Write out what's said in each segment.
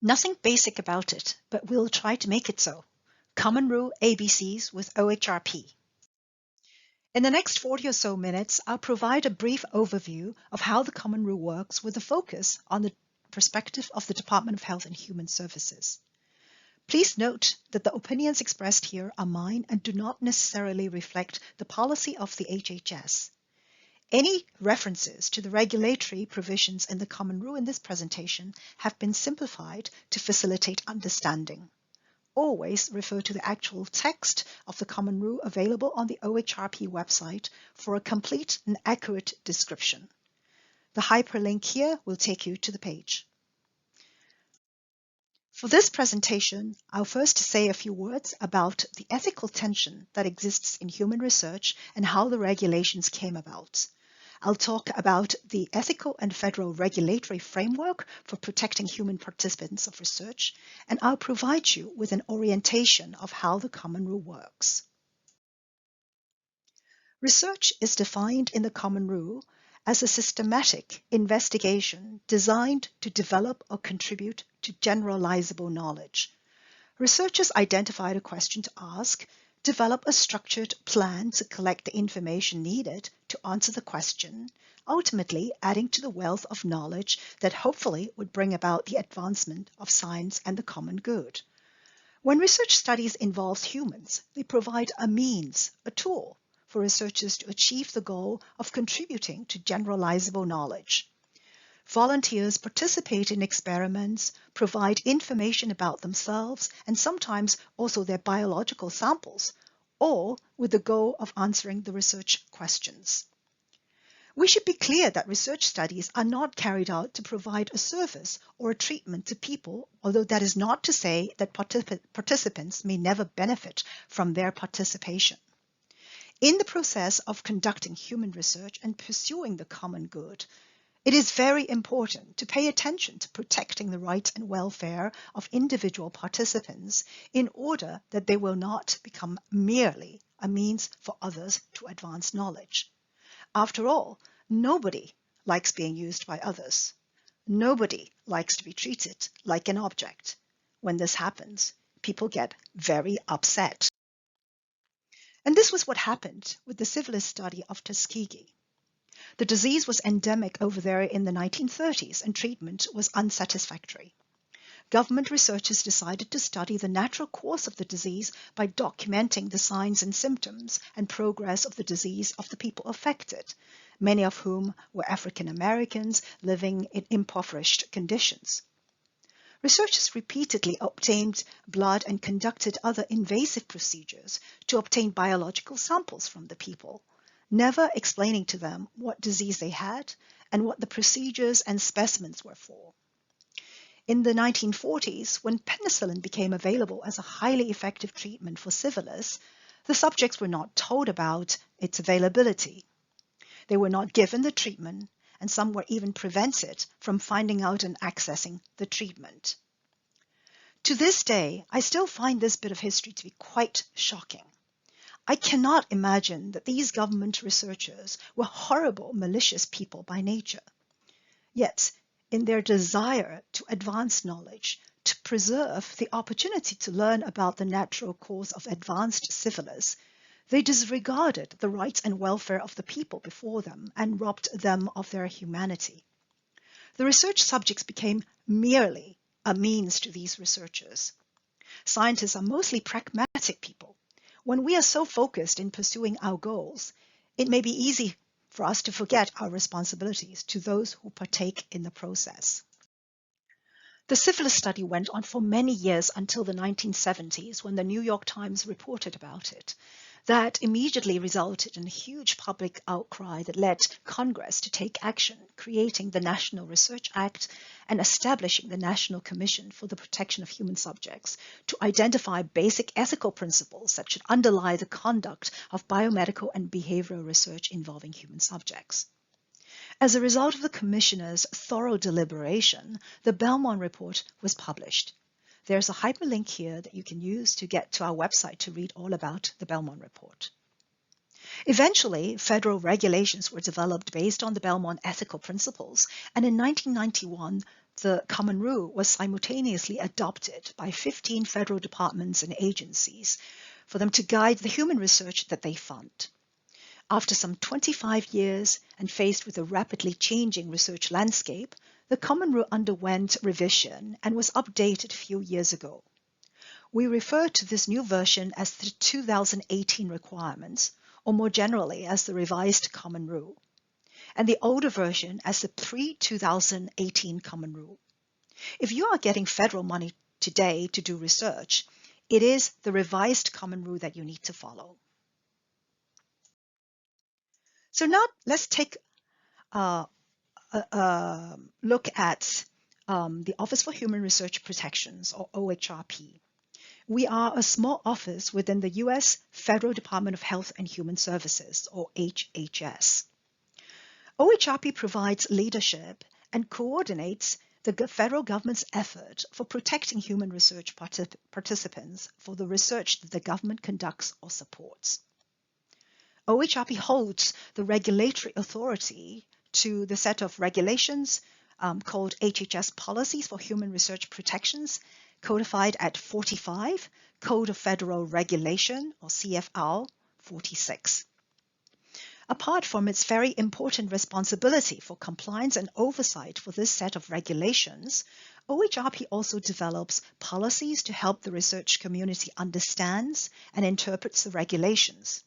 Nothing basic about it, but we'll try to make it so. Common Rule ABCs with OHRP. In the next 40 or so minutes, I'll provide a brief overview of how the Common Rule works with a focus on the perspective of the Department of Health and Human Services. Please note that the opinions expressed here are mine and do not necessarily reflect the policy of the HHS. Any references to the regulatory provisions in the Common Rule in this presentation have been simplified to facilitate understanding. Always refer to the actual text of the Common Rule available on the OHRP website for a complete and accurate description. The hyperlink here will take you to the page. For this presentation, I'll first say a few words about the ethical tension that exists in human research and how the regulations came about. I'll talk about the ethical and federal regulatory framework for protecting human participants of research, and I'll provide you with an orientation of how the Common Rule works. Research is defined in the Common Rule as a systematic investigation designed to develop or contribute to generalizable knowledge. Researchers identify a question to ask, develop a structured plan to collect the information needed to answer the question, ultimately adding to the wealth of knowledge that hopefully would bring about the advancement of science and the common good. When research studies involve humans, they provide a means, a tool, for researchers to achieve the goal of contributing to generalizable knowledge. Volunteers participate in experiments, provide information about themselves, and sometimes also their biological samples, all with the goal of answering the research questions. We should be clear that research studies are not carried out to provide a service or a treatment to people, although that is not to say that participants may never benefit from their participation. In the process of conducting human research and pursuing the common good, it is very important to pay attention to protecting the rights and welfare of individual participants in order that they will not become merely a means for others to advance knowledge. After all, nobody likes being used by others. Nobody likes to be treated like an object. When this happens, people get very upset. And this was what happened with the syphilis study of Tuskegee. The disease was endemic over there in the 1930s and treatment was unsatisfactory. Government researchers decided to study the natural course of the disease by documenting the signs and symptoms and progress of the disease of the people affected, many of whom were African Americans living in impoverished conditions. Researchers repeatedly obtained blood and conducted other invasive procedures to obtain biological samples from the people, never explaining to them what disease they had and what the procedures and specimens were for. In the 1940s, when penicillin became available as a highly effective treatment for syphilis, the subjects were not told about its availability. They were not given the treatment, and some were even prevented from finding out and accessing the treatment. To this day, I still find this bit of history to be quite shocking. I cannot imagine that these government researchers were horrible, malicious people by nature. Yet, in their desire to advance knowledge, to preserve the opportunity to learn about the natural cause of advanced syphilis, they disregarded the rights and welfare of the people before them and robbed them of their humanity. The research subjects became merely a means to these researchers. Scientists are mostly pragmatic people. When we are so focused in pursuing our goals, it may be easy for us to forget our responsibilities to those who partake in the process. The syphilis study went on for many years until the 1970s, when the New York Times reported about it. That immediately resulted in a huge public outcry that led Congress to take action, creating the National Research Act and establishing the National Commission for the Protection of Human Subjects to identify basic ethical principles that should underlie the conduct of biomedical and behavioral research involving human subjects. As a result of the Commissioner's thorough deliberation, the Belmont Report was published. There's a hyperlink here that you can use to get to our website to read all about the Belmont Report. Eventually, federal regulations were developed based on the Belmont ethical principles, and in 1991, the Common Rule was simultaneously adopted by 15 federal departments and agencies for them to guide the human research that they fund. After some 25 years and faced with a rapidly changing research landscape, the Common Rule underwent revision and was updated a few years ago. We refer to this new version as the 2018 requirements, or more generally as the revised Common Rule, and the older version as the pre-2018 Common Rule. If you are getting federal money today to do research, it is the revised Common Rule that you need to follow. So now let's take a look at the Office for Human Research Protections, or OHRP. We are a small office within the U.S. Federal Department of Health and Human Services, or HHS. OHRP provides leadership and coordinates the federal government's effort for protecting human research participants for the research that the government conducts or supports. OHRP holds the regulatory authority to the set of regulations called HHS Policies for Human Research Protections, codified at 45, Code of Federal Regulation, or CFR 46. Apart from its very important responsibility for compliance and oversight for this set of regulations, OHRP also develops policies to help the research community understands and interprets the regulations.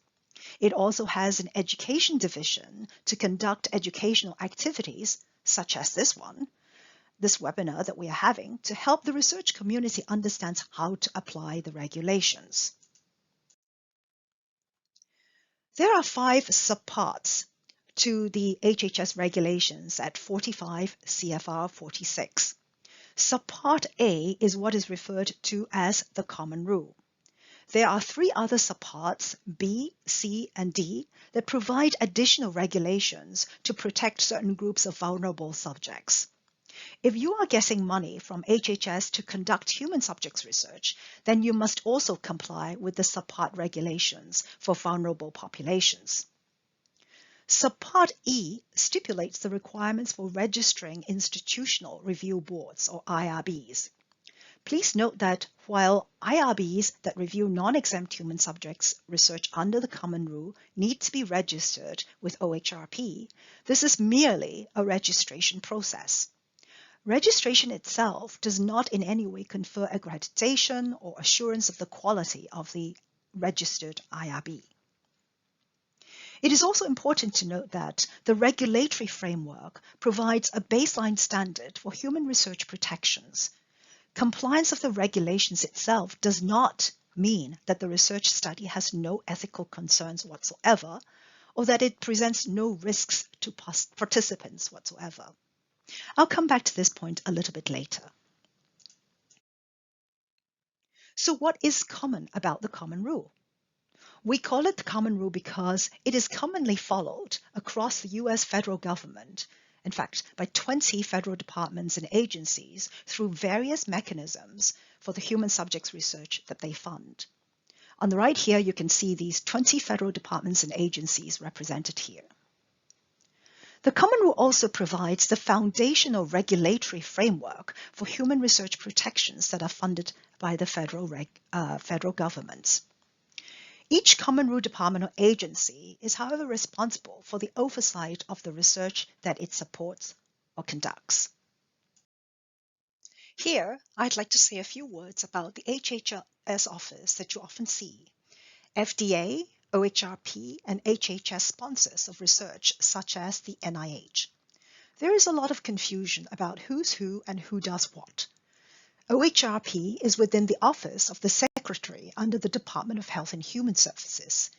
It also has an education division to conduct educational activities, such as this webinar that we are having, to help the research community understand how to apply the regulations. There are 5 subparts to the HHS regulations at 45 CFR 46. Subpart A is what is referred to as the Common Rule. There are 3 other subparts, B, C, and D, that provide additional regulations to protect certain groups of vulnerable subjects. If you are getting money from HHS to conduct human subjects research, then you must also comply with the subpart regulations for vulnerable populations. Subpart E stipulates the requirements for registering institutional review boards, or IRBs. Please note that while IRBs that review non-exempt human subjects research under the Common Rule need to be registered with OHRP, this is merely a registration process. Registration itself does not in any way confer accreditation or assurance of the quality of the registered IRB. It is also important to note that the regulatory framework provides a baseline standard for human research protections. Compliance of the regulations itself does not mean that the research study has no ethical concerns whatsoever, or that it presents no risks to participants whatsoever. I'll come back to this point a little bit later. So what is common about the Common Rule? We call it the Common Rule because it is commonly followed across the U.S. federal government, in fact, by 20 federal departments and agencies through various mechanisms for the human subjects research that they fund. On the right here, you can see these 20 federal departments and agencies represented here. The Common Rule also provides the foundational regulatory framework for human research protections that are funded by the federal governments. Each Common Rule department or agency is, however, responsible for the oversight of the research that it supports or conducts. Here, I'd like to say a few words about the HHS office that you often see. FDA, OHRP, and HHS sponsors of research, such as the NIH. There is a lot of confusion about who's who and who does what. OHRP is within the Office of the Secretary under the Department of Health and Human Services.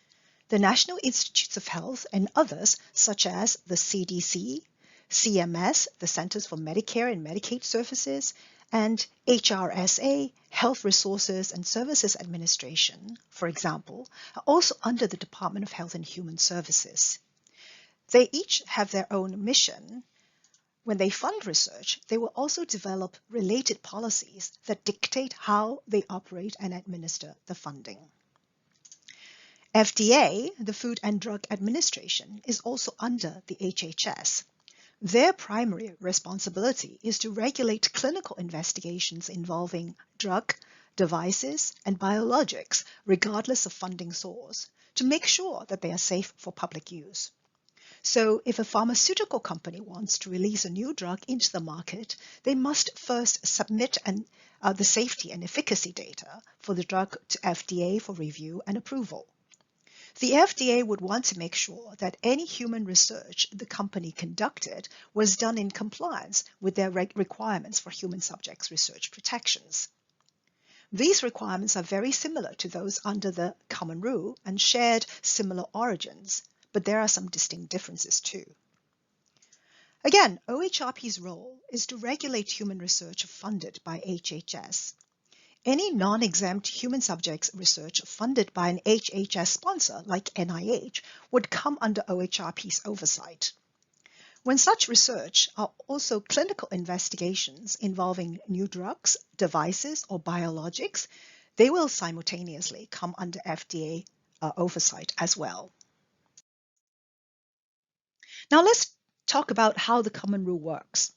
The National Institutes of Health and others, such as the CDC, CMS, the Centers for Medicare and Medicaid Services, and HRSA, Health Resources and Services Administration, for example, are also under the Department of Health and Human Services. They each have their own mission. When they fund research, they will also develop related policies that dictate how they operate and administer the funding. FDA, the Food and Drug Administration, is also under the HHS. Their primary responsibility is to regulate clinical investigations involving drug, devices, and biologics, regardless of funding source, to make sure that they are safe for public use. So if a pharmaceutical company wants to release a new drug into the market, they must first submit the safety and efficacy data for the drug to FDA for review and approval. The FDA would want to make sure that any human research the company conducted was done in compliance with their requirements for human subjects research protections. These requirements are very similar to those under the Common Rule and shared similar origins, but there are some distinct differences too. Again, OHRP's role is to regulate human research funded by HHS. Any non-exempt human subjects research funded by an HHS sponsor like NIH would come under OHRP's oversight. When such research are also clinical investigations involving new drugs, devices, or biologics, they will simultaneously come under FDA oversight as well. Now let's talk about how the Common Rule works.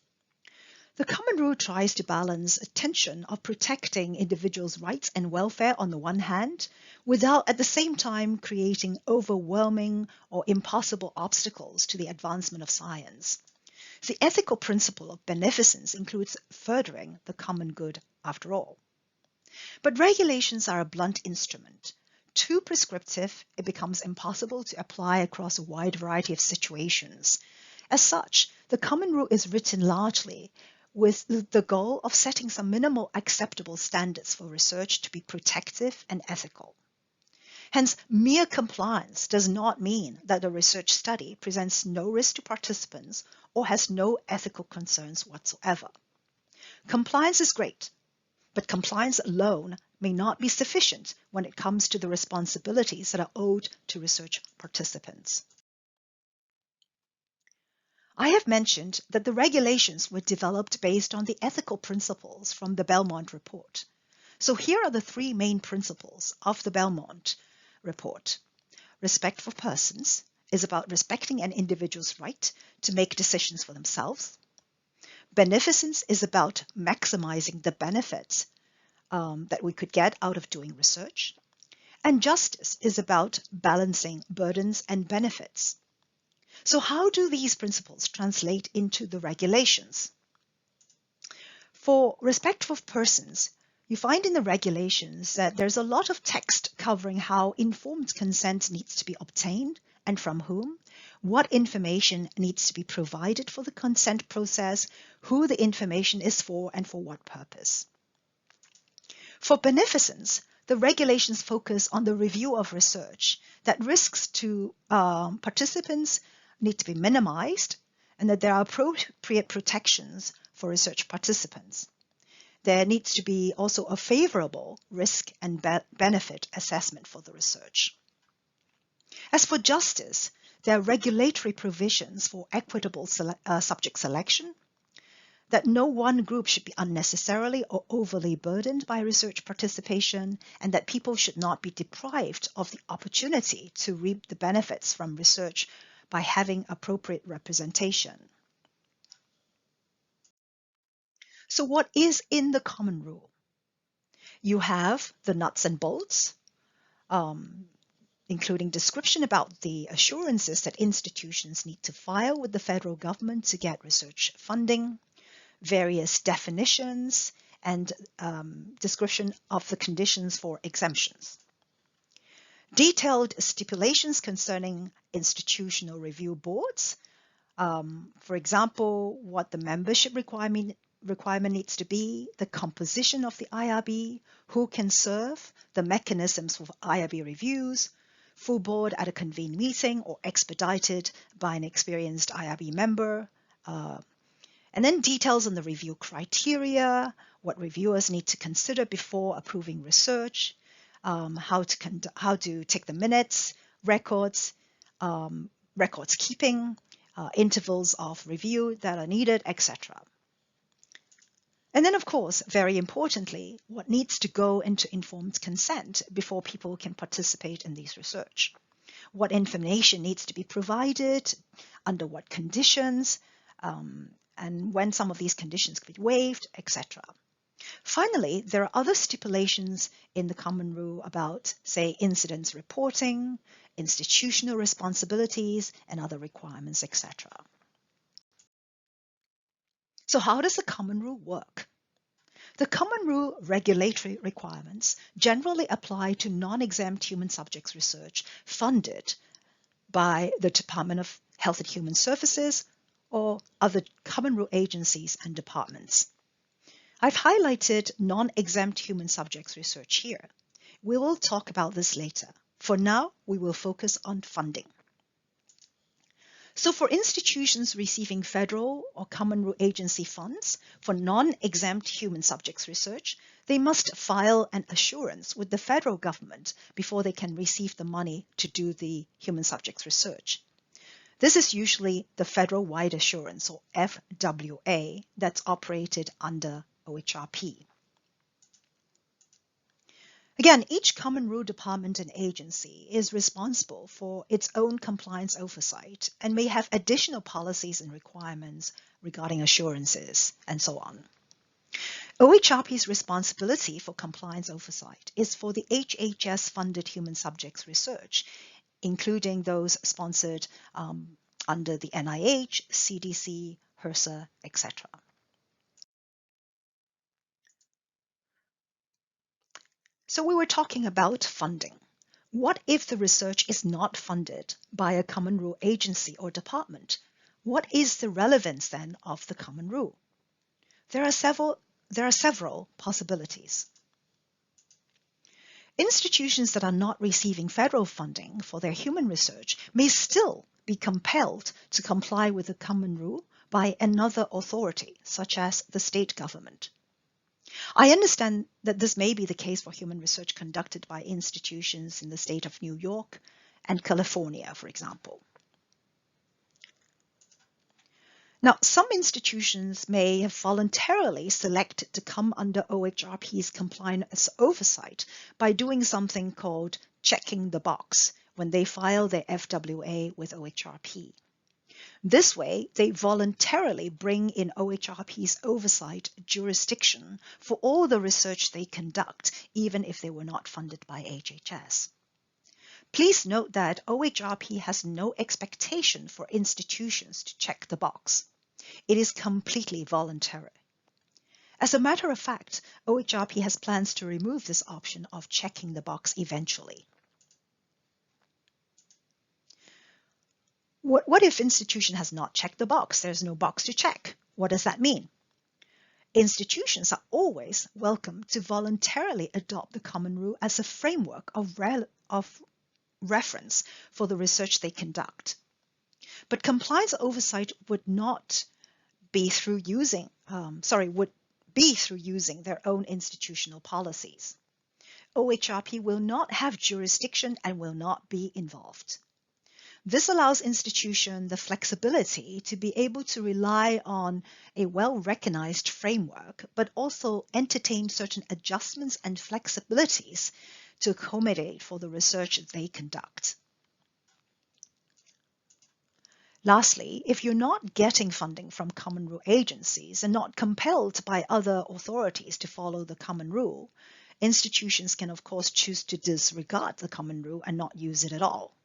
The Common Rule tries to balance a tension of protecting individuals' rights and welfare on the one hand, without at the same time creating overwhelming or impossible obstacles to the advancement of science. The ethical principle of beneficence includes furthering the common good after all. But regulations are a blunt instrument. Too prescriptive, it becomes impossible to apply across a wide variety of situations. As such, the Common Rule is written largely with the goal of setting some minimal acceptable standards for research to be protective and ethical. Hence, mere compliance does not mean that the research study presents no risk to participants or has no ethical concerns whatsoever. Compliance is great, but compliance alone may not be sufficient when it comes to the responsibilities that are owed to research participants. I have mentioned that the regulations were developed based on the ethical principles from the Belmont Report. So here are the three main principles of the Belmont Report. Respect for persons is about respecting an individual's right to make decisions for themselves. Beneficence is about maximizing the benefits that we could get out of doing research. And justice is about balancing burdens and benefits. So how do these principles translate into the regulations? For respect for persons, you find in the regulations that there's a lot of text covering how informed consent needs to be obtained and from whom, what information needs to be provided for the consent process, who the information is for, and for what purpose. For beneficence, the regulations focus on the review of research, that risks to participants need to be minimized, and that there are appropriate protections for research participants. There needs to be also a favorable risk and benefit assessment for the research. As for justice, there are regulatory provisions for equitable subject selection, that no one group should be unnecessarily or overly burdened by research participation, and that people should not be deprived of the opportunity to reap the benefits from research by having appropriate representation. So what is in the Common Rule? You have the nuts and bolts, including description about the assurances that institutions need to file with the federal government to get research funding, various definitions, and description of the conditions for exemptions. Detailed stipulations concerning institutional review boards, for example, what the membership requirement needs to be, the composition of the IRB, who can serve, the mechanisms for IRB reviews, full board at a convened meeting or expedited by an experienced IRB member, and then details on the review criteria, what reviewers need to consider before approving research, how to take the minutes, records keeping, intervals of review that are needed, etc. And then, of course, very importantly, what needs to go into informed consent before people can participate in these research? What information needs to be provided, under what conditions, and when some of these conditions could be waived, etc. Finally, there are other stipulations in the Common Rule about, say, incidents reporting, institutional responsibilities, and other requirements, etc. So how does the Common Rule work? The Common Rule regulatory requirements generally apply to non-exempt human subjects research funded by the Department of Health and Human Services or other Common Rule agencies and departments. I've highlighted non-exempt human subjects research here. We will talk about this later. For now, we will focus on funding. So for institutions receiving federal or Common Rule agency funds for non-exempt human subjects research, they must file an assurance with the federal government before they can receive the money to do the human subjects research. This is usually the Federal Wide Assurance, or FWA, that's operated under OHRP. Again, each Common Rule department and agency is responsible for its own compliance oversight and may have additional policies and requirements regarding assurances and so on. OHRP's responsibility for compliance oversight is for the HHS-funded human subjects research, including those sponsored under the NIH, CDC, HRSA, etc. So we were talking about funding. What if the research is not funded by a Common Rule agency or department? What is the relevance then of the Common Rule? There are several possibilities. Institutions that are not receiving federal funding for their human research may still be compelled to comply with the Common Rule by another authority, such as the state government. I understand that this may be the case for human research conducted by institutions in the state of New York and California, for example. Now, some institutions may have voluntarily selected to come under OHRP's compliance oversight by doing something called checking the box when they file their FWA with OHRP. This way, they voluntarily bring in OHRP's oversight jurisdiction for all the research they conduct, even if they were not funded by HHS. Please note that OHRP has no expectation for institutions to check the box. It is completely voluntary. As a matter of fact, OHRP has plans to remove this option of checking the box eventually. What if institution has not checked the box? There's no box to check. What does that mean? Institutions are always welcome to voluntarily adopt the Common Rule as a framework of reference for the research they conduct. But compliance oversight would be through using their own institutional policies. OHRP will not have jurisdiction and will not be involved. This allows institutions the flexibility to be able to rely on a well-recognized framework, but also entertain certain adjustments and flexibilities to accommodate for the research they conduct. Lastly, if you're not getting funding from Common Rule agencies and not compelled by other authorities to follow the Common Rule, institutions can of course choose to disregard the Common Rule and not use it at all.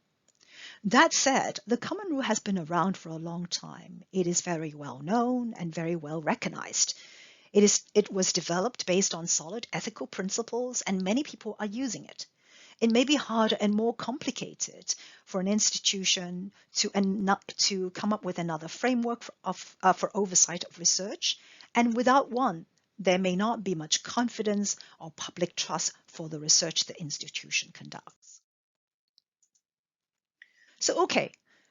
That said, the Common Rule has been around for a long time. It is very well known and very well recognized. It was developed based on solid ethical principles, and many people are using it. It may be harder and more complicated for an institution to come up with another framework for oversight of research, and without one, there may not be much confidence or public trust for the research the institution conducts. So, okay,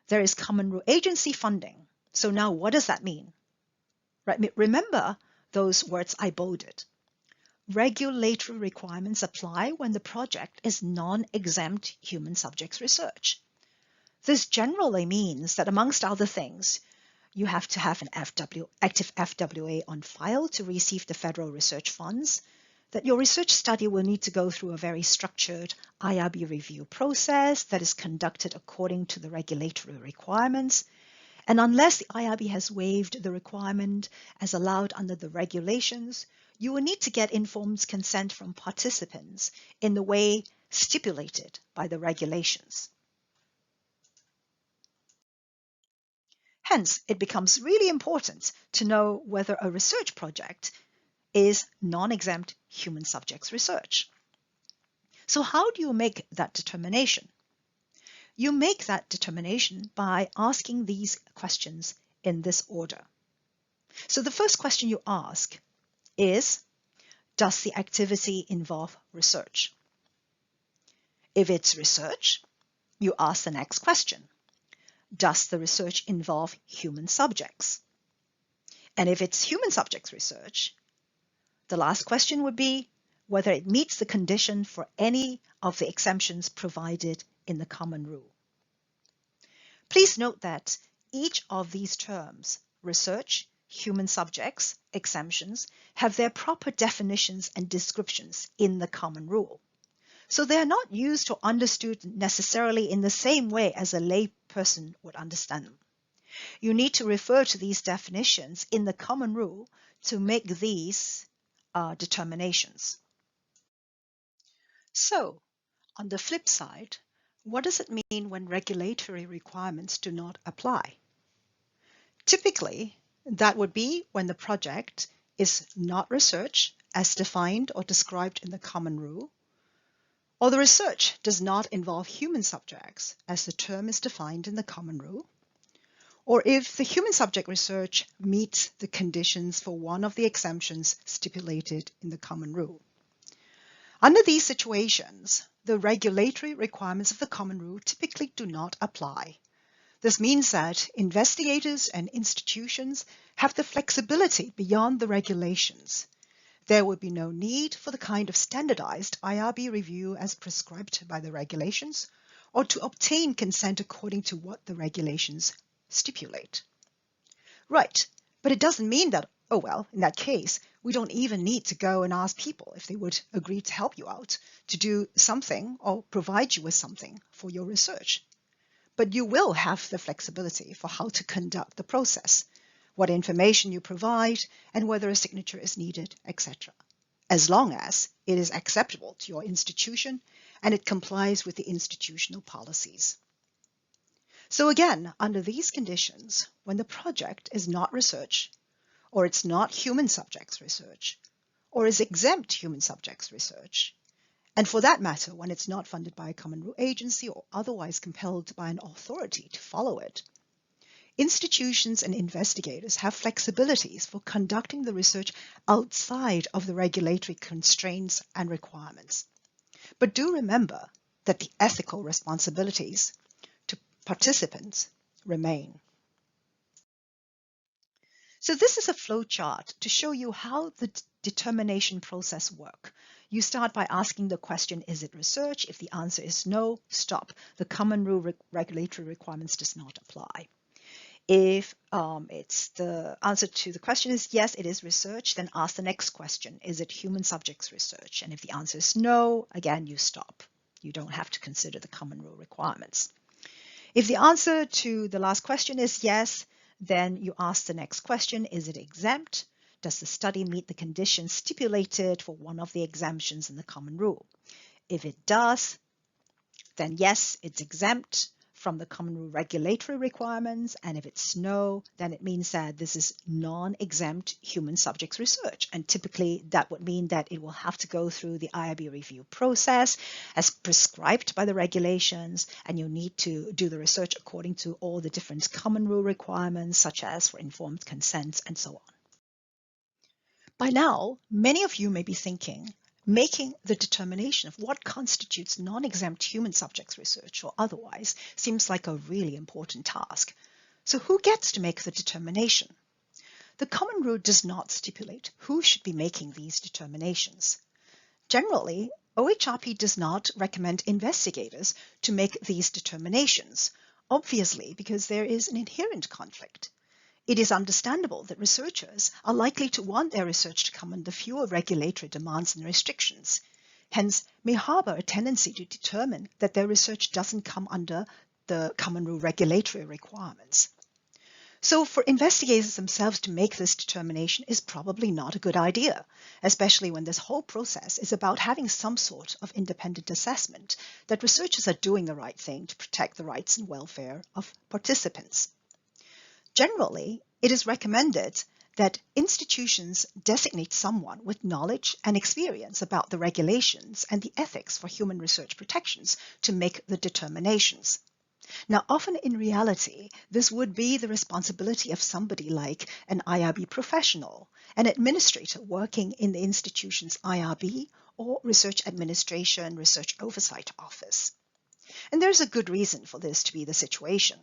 there is Common Rule agency funding. So now what does that mean? Right? Remember those words I bolded. Regulatory requirements apply when the project is non-exempt human subjects research. This generally means that, amongst other things, you have to have an active FWA on file to receive the federal research funds, that your research study will need to go through a very structured IRB review process that is conducted according to the regulatory requirements. And unless the IRB has waived the requirement as allowed under the regulations, you will need to get informed consent from participants in the way stipulated by the regulations. Hence, it becomes really important to know whether a research project is non-exempt human subjects research. So how do you make that determination? You make that determination by asking these questions in this order. So the first question you ask is, does the activity involve research? If it's research, you ask the next question. Does the research involve human subjects? And if it's human subjects research, the last question would be whether it meets the condition for any of the exemptions provided in the common rule. Please note that each of these terms, research, human subjects, exemptions, have their proper definitions and descriptions in the common rule. So they are not used or understood necessarily in the same way as a lay person would understand them. You need to refer to these definitions in the common rule to make these determinations. So, on the flip side, what does it mean when regulatory requirements do not apply? Typically, that would be when the project is not research as defined or described in the common rule, or the research does not involve human subjects as the term is defined in the common rule, or if the human subject research meets the conditions for one of the exemptions stipulated in the common rule. Under these situations, the regulatory requirements of the common rule typically do not apply. This means that investigators and institutions have the flexibility beyond the regulations. There would be no need for the kind of standardized IRB review as prescribed by the regulations, or to obtain consent according to what the regulations stipulate. Right, but it doesn't mean that, oh well, in that case, we don't even need to go and ask people if they would agree to help you out, to do something or provide you with something for your research. But you will have the flexibility for how to conduct the process, what information you provide, and whether a signature is needed, etc., as long as it is acceptable to your institution and it complies with the institutional policies. So again, under these conditions, when the project is not research, or it's not human subjects research, or is exempt human subjects research, and for that matter, when it's not funded by a common rule agency or otherwise compelled by an authority to follow it, institutions and investigators have flexibilities for conducting the research outside of the regulatory constraints and requirements. But do remember that the ethical responsibilities to participants remain. So this is a flow chart to show you how the determination process works. You start by asking the question, is it research? If the answer is no, stop. The common rule regulatory requirements does not apply. If it's the answer to the question is yes, it is research, then ask the next question, is it human subjects research? And if the answer is no, again, you stop. You don't have to consider the common rule requirements. If the answer to the last question is yes, then you ask the next question, is it exempt? Does the study meet the conditions stipulated for one of the exemptions in the common rule? If it does, then yes, it's exempt from the common rule regulatory requirements, and if it's no, then it means that this is non-exempt human subjects research. And typically that would mean that it will have to go through the IRB review process as prescribed by the regulations, and you need to do the research according to all the different common rule requirements, such as for informed consent and so on. By now, many of you may be thinking, making the determination of what constitutes non-exempt human subjects research or otherwise seems like a really important task. So who gets to make the determination? The common rule does not stipulate who should be making these determinations. Generally, OHRP does not recommend investigators to make these determinations, obviously because there is an inherent conflict. It is understandable that researchers are likely to want their research to come under fewer regulatory demands and restrictions, hence may harbor a tendency to determine that their research doesn't come under the common rule regulatory requirements. So for investigators themselves to make this determination is probably not a good idea, especially when this whole process is about having some sort of independent assessment that researchers are doing the right thing to protect the rights and welfare of participants. Generally, it is recommended that institutions designate someone with knowledge and experience about the regulations and the ethics for human research protections to make the determinations. Now, often in reality, this would be the responsibility of somebody like an IRB professional, an administrator working in the institution's IRB or Research Administration Research Oversight Office. And there's a good reason for this to be the situation.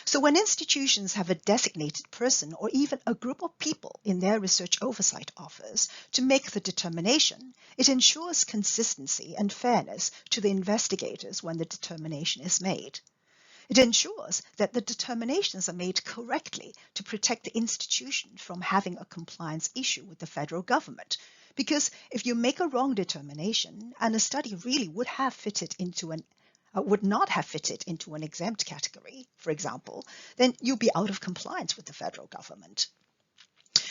So when institutions have a designated person or even a group of people in their research oversight office to make the determination, it ensures consistency and fairness to the investigators when the determination is made. It ensures that the determinations are made correctly to protect the institution from having a compliance issue with the federal government. Because if you make a wrong determination and a study really would not have fitted into an exempt category, for example, then you'll be out of compliance with the federal government.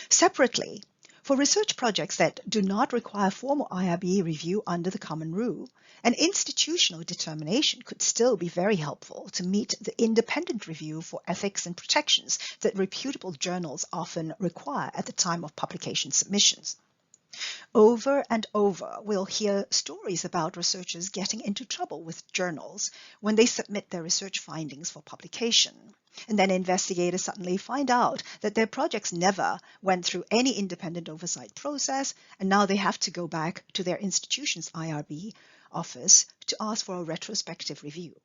Separately, for research projects that do not require formal IRB review under the common rule, an institutional determination could still be very helpful to meet the independent review for ethics and protections that reputable journals often require at the time of publication submissions. Over and over, we'll hear stories about researchers getting into trouble with journals when they submit their research findings for publication. And then investigators suddenly find out that their projects never went through any independent oversight process, and now they have to go back to their institution's IRB office to ask for a retrospective review.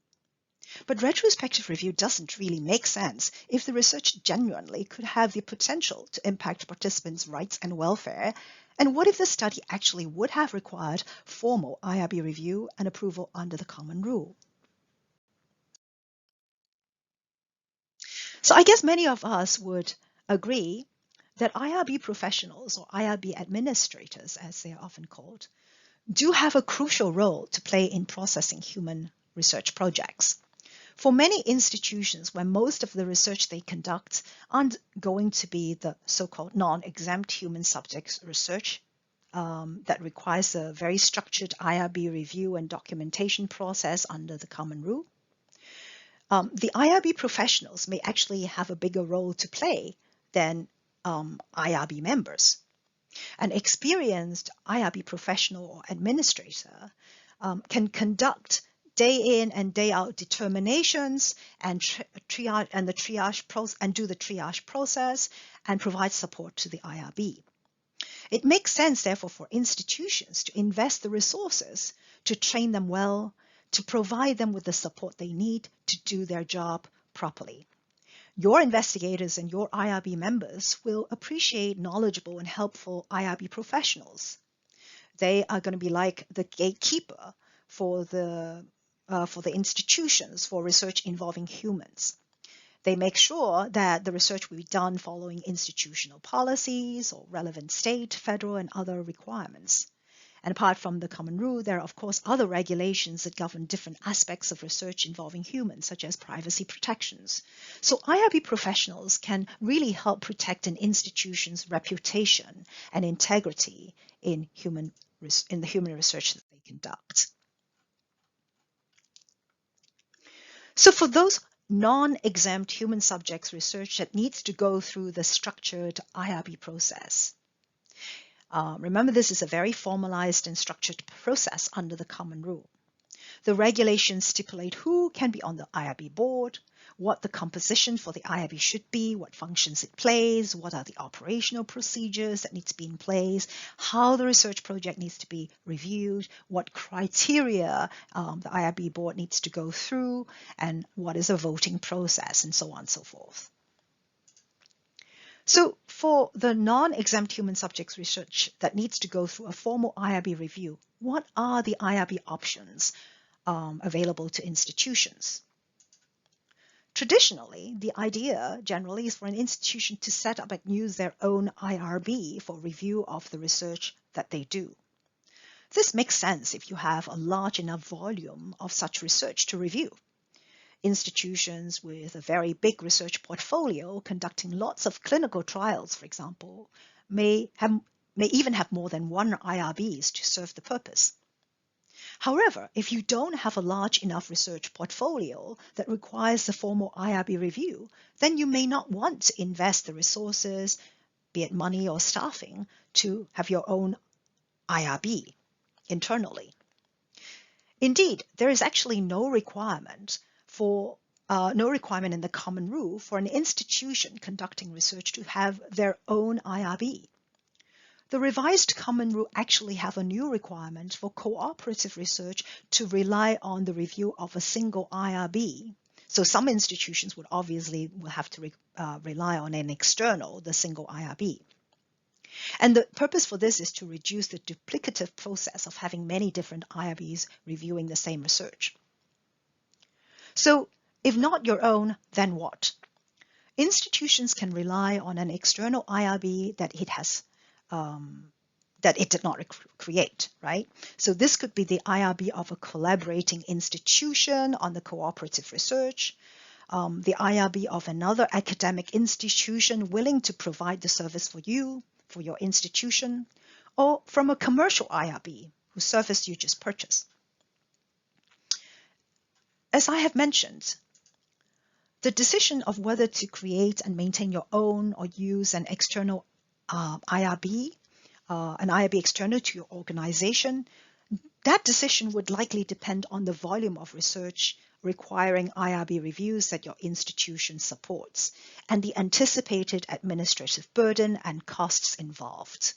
But retrospective review doesn't really make sense if the research genuinely could have the potential to impact participants' rights and welfare. And what if the study actually would have required formal IRB review and approval under the common rule? So I guess many of us would agree that IRB professionals, or IRB administrators as they are often called, do have a crucial role to play in processing human research projects. For many institutions where most of the research they conduct aren't going to be the so-called non-exempt human subjects research that requires a very structured IRB review and documentation process under the common rule, the IRB professionals may actually have a bigger role to play than IRB members. An experienced IRB professional or administrator can conduct day in and day out determinations and do the triage process and provide support to the IRB. It makes sense, therefore, for institutions to invest the resources to train them well, to provide them with the support they need to do their job properly. Your investigators and your IRB members will appreciate knowledgeable and helpful IRB professionals. They are going to be like the gatekeeper for the institutions for research involving humans. They make sure that the research will be done following institutional policies or relevant state, federal, and other requirements. And apart from the common rule, there are, of course, other regulations that govern different aspects of research involving humans, such as privacy protections. So IRB professionals can really help protect an institution's reputation and integrity in the human research that they conduct. So for those non-exempt human subjects research that needs to go through the structured IRB process, remember, this is a very formalized and structured process under the common rule. The regulations stipulate who can be on the IRB board, what the composition for the IRB should be, what functions it plays, what are the operational procedures that need to be in place, how the research project needs to be reviewed, what criteria the IRB board needs to go through, and what is a voting process, and so on and so forth. So for the non-exempt human subjects research that needs to go through a formal IRB review, what are the IRB options available to institutions? Traditionally, the idea generally is for an institution to set up and use their own IRB for review of the research that they do. This makes sense if you have a large enough volume of such research to review. Institutions with a very big research portfolio conducting lots of clinical trials, for example, may even have more than one IRBs to serve the purpose. However, if you don't have a large enough research portfolio that requires the formal IRB review, then you may not want to invest the resources, be it money or staffing, to have your own IRB internally. Indeed, there is actually no requirement in the Common Rule for an institution conducting research to have their own IRB. The revised Common Rule actually have a new requirement for cooperative research to rely on the review of a single IRB. So some institutions will have to rely on an external, the single IRB. And the purpose for this is to reduce the duplicative process of having many different IRBs reviewing the same research. So if not your own, then what? Institutions can rely on an external IRB that it did not create, right? So this could be the IRB of a collaborating institution on the cooperative research, the IRB of another academic institution willing to provide the service for you, for your institution, or from a commercial IRB whose service you just purchased. As I have mentioned, the decision of whether to create and maintain your own or use an external IRB, an IRB external to your organization, that decision would likely depend on the volume of research requiring IRB reviews that your institution supports and the anticipated administrative burden and costs involved.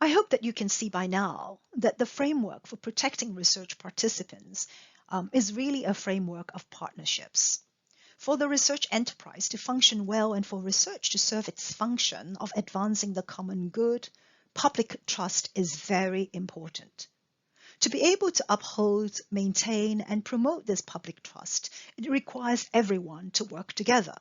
I hope that you can see by now that the framework for protecting research participants is really a framework of partnerships. For the research enterprise to function well and for research to serve its function of advancing the common good, public trust is very important. To be able to uphold, maintain, and promote this public trust, it requires everyone to work together.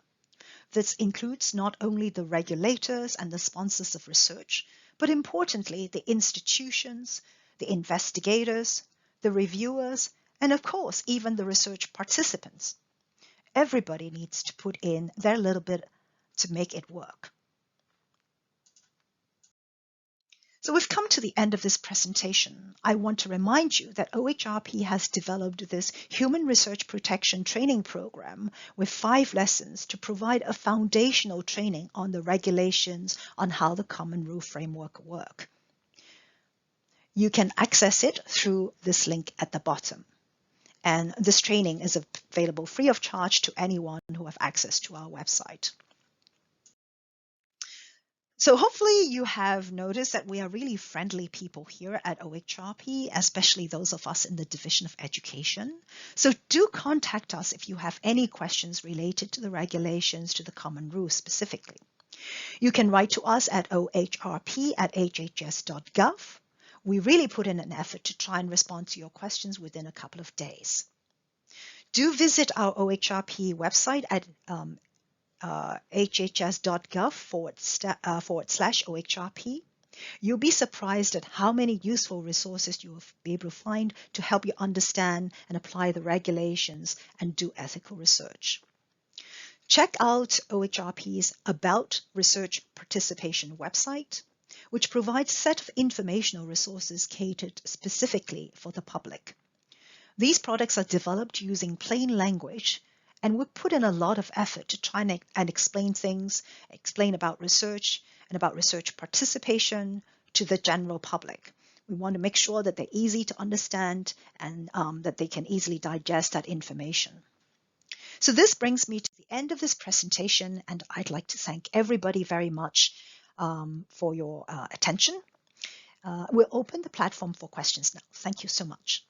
This includes not only the regulators and the sponsors of research, but importantly, the institutions, the investigators, the reviewers, and of course, even the research participants. Everybody needs to put in their little bit to make it work. So we've come to the end of this presentation. I want to remind you that OHRP has developed this Human Research Protection Training Program with 5 lessons to provide a foundational training on the regulations on how the Common Rule framework work. You can access it through this link at the bottom. And this training is available free of charge to anyone who have access to our website. So hopefully you have noticed that we are really friendly people here at OHRP, especially those of us in the Division of Education. So do contact us if you have any questions related to the regulations, to the Common Rule specifically. You can write to us at OHRP@HHS.gov. We really put in an effort to try and respond to your questions within a couple of days. Do visit our OHRP website at HHS.gov/OHRP. You'll be surprised at how many useful resources you will be able to find to help you understand and apply the regulations and do ethical research. Check out OHRP's About Research Participation website, which provides a set of informational resources catered specifically for the public. These products are developed using plain language, and we put in a lot of effort to try and explain things, explain about research and about research participation to the general public. We want to make sure that they're easy to understand and that they can easily digest that information. So this brings me to the end of this presentation, and I'd like to thank everybody very much for your attention. We'll open the platform for questions now. Thank you so much.